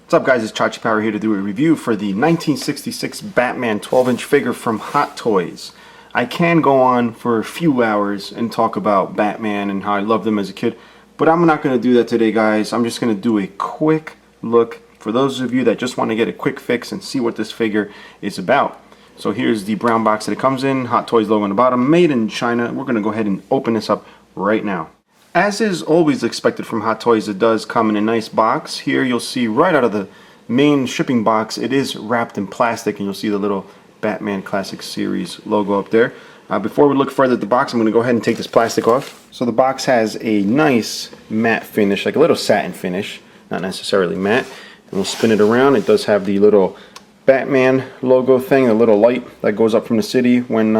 What's up guys, it's Chachipower here to do a review for the 1966 Batman 12-inch figure from Hot Toys. I can go on for a few hours and talk about Batman and how I loved him as a kid, but I'm not going to do that today guys. I'm just going to do a quick look for those of you that just want to get a quick fix and see what this figure is about. So here's the brown box that it comes in, Hot Toys logo on the bottom, made in China. We're going to go ahead and open this up right now. As is always expected from Hot Toys, it does come in a nice box. Here you'll see right out of the main shipping box, it is wrapped in plastic, and you'll see the little Batman Classic Series logo up there. Before we look further at the box, I'm going to go ahead and take this plastic off. So the box has a nice matte finish, like a little satin finish, not necessarily matte. And we'll spin it around. It does have the little Batman logo thing, a little light that goes up from the city when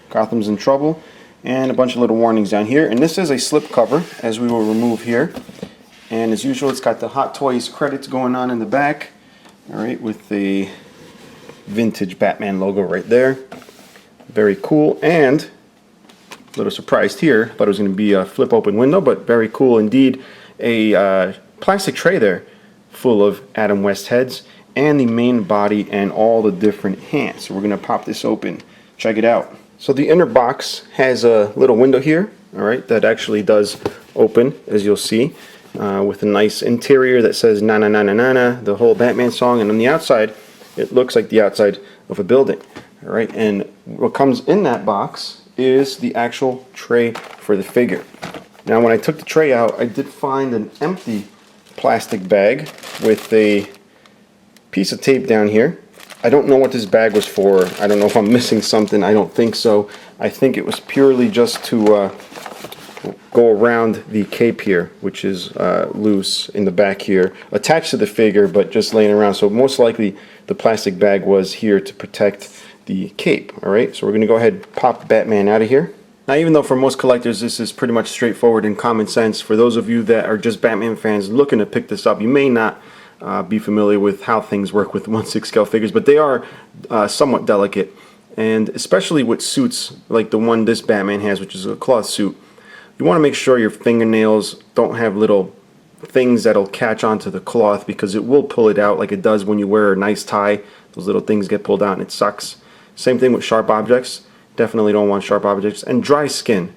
Gotham's in trouble. And a bunch of little warnings down here, and this is a slip cover, as we will remove here. And as usual, it's got the Hot Toys credits going on in the back, all right, with the vintage Batman logo right there. Very cool. And a little surprised here, thought it was going to be a flip open window, but very cool indeed. A plastic tray there full of Adam West heads and the main body and all the different hands. So we're going to pop this open, check it out. So the inner box has a little window here, all right, that actually does open, as you'll see, with a nice interior that says na na na na na na, the whole Batman song, and on the outside, it looks like the outside of a building, all right. And what comes in that box is the actual tray for the figure. Now, when I took the tray out, I did find an empty plastic bag with a piece of tape down here. I don't know what this bag was for. I don't know if I'm missing something. I don't think so. I think it was purely just to go around the cape here, which is loose in the back here, attached to the figure, but just laying around. So most likely the plastic bag was here to protect the cape. All right, so we're going to go ahead and pop Batman out of here. Now, even though for most collectors this is pretty much straightforward and common sense, for those of you that are just Batman fans looking to pick this up, you may not be familiar with how things work with 1/6 scale figures, but they are somewhat delicate, and especially with suits like the one this Batman has, which is a cloth suit, you want to make sure your fingernails don't have little things that'll catch onto the cloth, because it will pull it out like it does when you wear a nice tie. Those little things get pulled out and it sucks. Same thing with sharp objects. Definitely don't want sharp objects. And dry skin,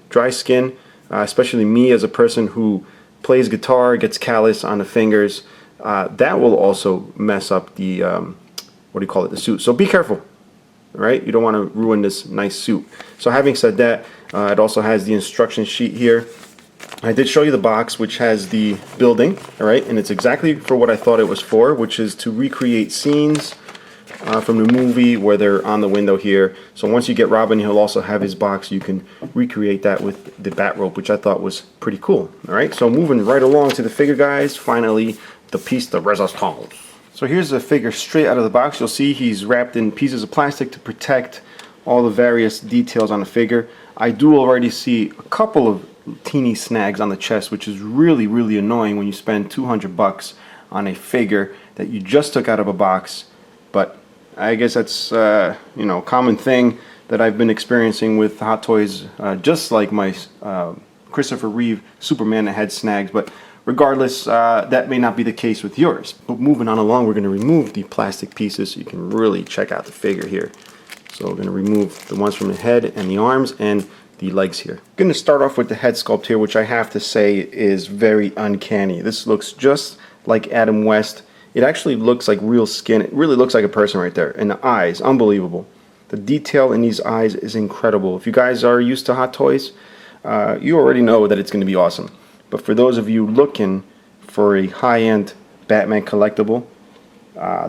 especially me as a person who plays guitar, gets callus on the fingers. That will also mess up the the suit. So be careful, right? You don't want to ruin this nice suit. So having said that, it also has the instruction sheet here. I did show you the box, which has the building, all right, and it's exactly for what I thought it was for, which is to recreate scenes from the movie where they're on the window here. So once you get Robin, he'll also have his box. You can recreate that with the bat rope, which I thought was pretty cool. All right, so moving right along to the figure, guys. Finally, the piece de resistance. So here's the figure straight out of the box. You'll see he's wrapped in pieces of plastic to protect all the various details on the figure. I do already see a couple of teeny snags on the chest, which is really, really annoying when you spend $200 on a figure that you just took out of a box. But I guess that's a common thing that I've been experiencing with Hot Toys, just like my Christopher Reeve Superman that had snags. But regardless, that may not be the case with yours. But moving on along, we're going to remove the plastic pieces so you can really check out the figure here. So we're going to remove the ones from the head and the arms and the legs here. I'm going to start off with the head sculpt here, which I have to say is very uncanny. This looks just like Adam West. It actually looks like real skin. It really looks like a person right there. And the eyes, unbelievable. The detail in these eyes is incredible. If you guys are used to Hot Toys, you already know that it's going to be awesome. But for those of you looking for a high-end Batman collectible,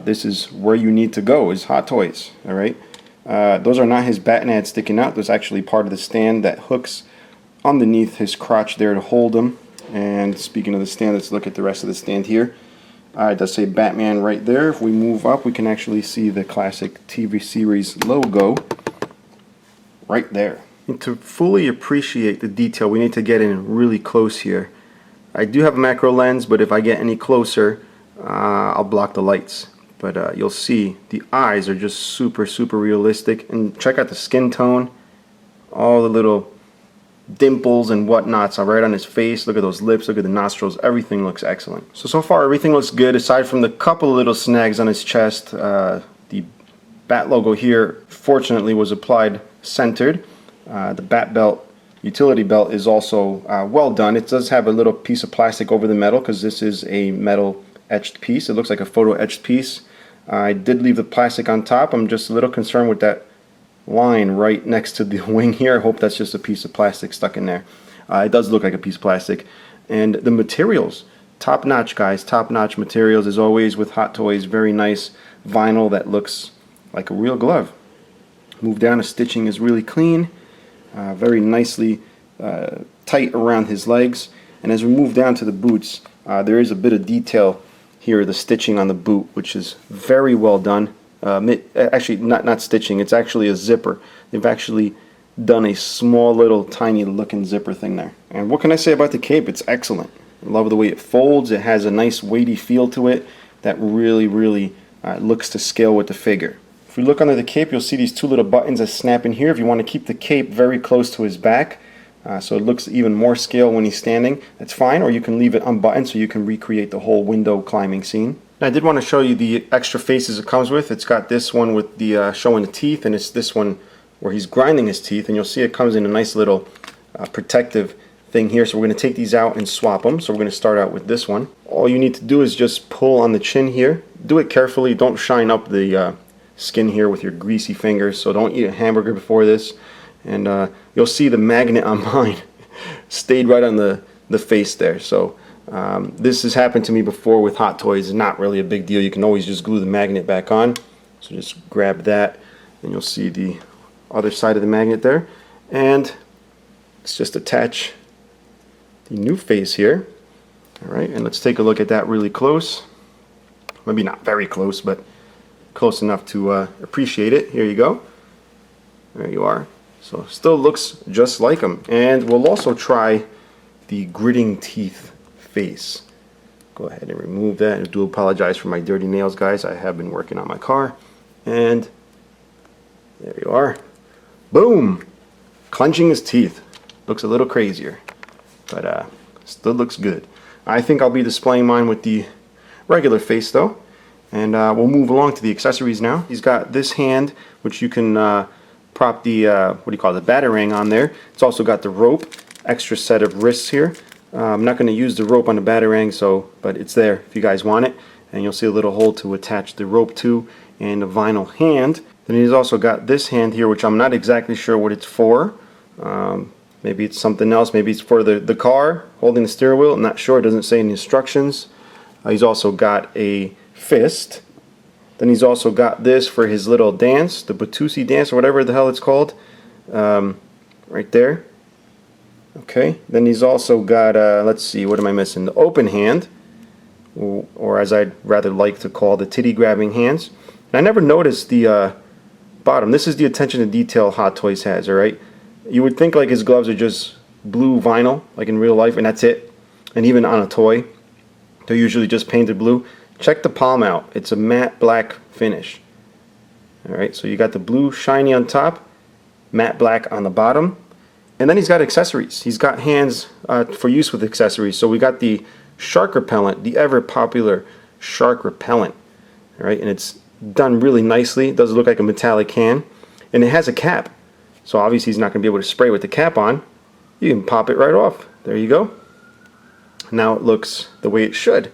this is where you need to go, is Hot Toys. All right, those are not his Batnads sticking out. There's actually part of the stand that hooks underneath his crotch there to hold him. And speaking of the stand, let's look at the rest of the stand here. It does say Batman right there. If we move up, we can actually see the classic TV series logo right there. And to fully appreciate the detail, we need to get in really close here. I do have a macro lens, but if I get any closer, I'll block the lights. But you'll see the eyes are just super, super realistic. And check out the skin tone, all the little dimples and whatnot. So right on his face, look at those lips, look at the nostrils, everything looks excellent. So far everything looks good aside from the couple of little snags on his chest. The bat logo here fortunately was applied centered. The bat belt, utility belt, is also well done. It does have a little piece of plastic over the metal because this is a metal etched piece. It looks like a photo etched piece. I did leave the plastic on top. I'm just a little concerned with that line right next to the wing here. I hope that's just a piece of plastic stuck in there. It does look like a piece of plastic. And the materials, top notch, guys, top notch materials as always with Hot Toys. Very nice vinyl that looks like a real glove. Move down, the stitching is really clean, very nicely tight around his legs. And as we move down to the boots, there is a bit of detail here, the stitching on the boot, which is very well done. Actually, not stitching, it's actually a zipper. They've actually done a small little tiny looking zipper thing there. And what can I say about the cape? It's excellent. I love the way it folds. It has a nice weighty feel to it that really looks to scale with the figure. If we look under the cape, you'll see these two little buttons that snap in here if you want to keep the cape very close to his back. So it looks even more scale when he's standing. That's fine, or you can leave it unbuttoned so you can recreate the whole window climbing scene. Now, I did want to show you the extra faces it comes with. It's got this one with the showing the teeth, and it's this one where he's grinding his teeth, and you'll see it comes in a nice little protective thing here. So we're going to take these out and swap them. So we're going to start out with this one. All you need to do is just pull on the chin here. Do it carefully. Don't shine up the skin here with your greasy fingers. So don't eat a hamburger before this. And you'll see the magnet on mine stayed right on the face there. So this has happened to me before with Hot Toys. It's not really a big deal. You can always just glue the magnet back on. So just grab that and you'll see the other side of the magnet there. And let's just attach the new face here. Alright, and let's take a look at that really close. Maybe not very close, but close enough to appreciate it. Here you go. There you are. So still looks just like him. And we'll also try the gritting teeth face. Go ahead and remove that. I do apologize for my dirty nails, guys. I have been working on my car. And there you are. Boom! Clenching his teeth. Looks a little crazier, but still looks good. I think I'll be displaying mine with the regular face though. And we'll move along to the accessories now. He's got this hand, which you can prop the what do you call it, the batarang on there. It's also got the rope, extra set of wrists here. I'm not going to use the rope on the batarang, but it's there if you guys want it. And you'll see a little hole to attach the rope to, and a vinyl hand. Then he's also got this hand here, which I'm not exactly sure what it's for. Maybe it's something else. Maybe it's for the car holding the steering wheel. I'm not sure. It doesn't say in the instructions. He's also got a fist. Then he's also got this for his little dance, the Batusi dance or whatever the hell it's called, right there. Okay. Then he's also got, let's see, what am I missing? The open hand, or as I'd rather like to call the titty grabbing hands. And I never noticed the bottom. This is the attention to detail Hot Toys has. All right. You would think like his gloves are just blue vinyl, like in real life, and that's it. And even on a toy, they're usually just painted blue. Check the palm out. It's a matte black finish. Alright, so you got the blue shiny on top, matte black on the bottom, and then he's got accessories. He's got hands for use with accessories. So we got the shark repellent, the ever popular shark repellent. Alright, and it's done really nicely. It does look like a metallic can, and it has a cap. So obviously he's not going to be able to spray with the cap on. You can pop it right off. There you go. Now it looks the way it should.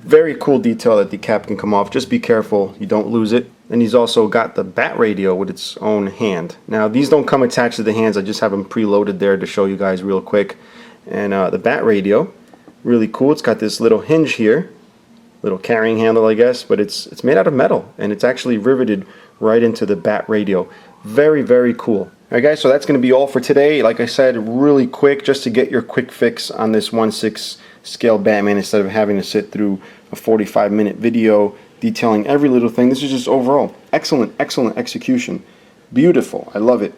Very cool detail that the cap can come off. Just be careful you don't lose it. And he's also got the bat radio with its own hand. Now these don't come attached to the hands. I just have them preloaded there to show you guys real quick. And the bat radio, really cool. It's got this little hinge here, little carrying handle I guess, but it's made out of metal and it's actually riveted right into the bat radio. Very cool. Alright guys, so that's going to be all for today. Like I said, really quick, just to get your quick fix on this 1/6 scale Batman instead of having to sit through a 45-minute video detailing every little thing. This is just overall excellent execution. Beautiful. I love it.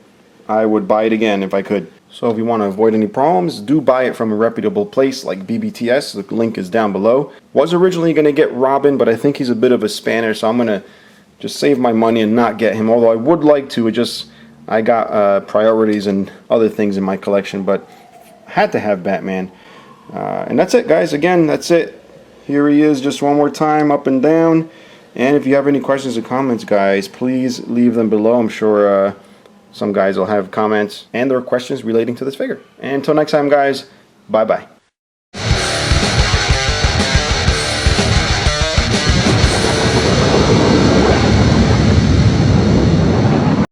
I would buy it again if I could. So if you want to avoid any problems, do buy it from a reputable place like BBTS. The link is down below. Was originally going to get Robin, but I think he's a bit of a spanner, so I'm going to just save my money and not get him. Although I would like to, I got priorities and other things in my collection, but had to have Batman. And that's it, guys. Again, that's it. Here he is just one more time, up and down. And if you have any questions or comments, guys, please leave them below. I'm sure some guys will have comments and or questions relating to this figure. And until next time, guys, bye-bye.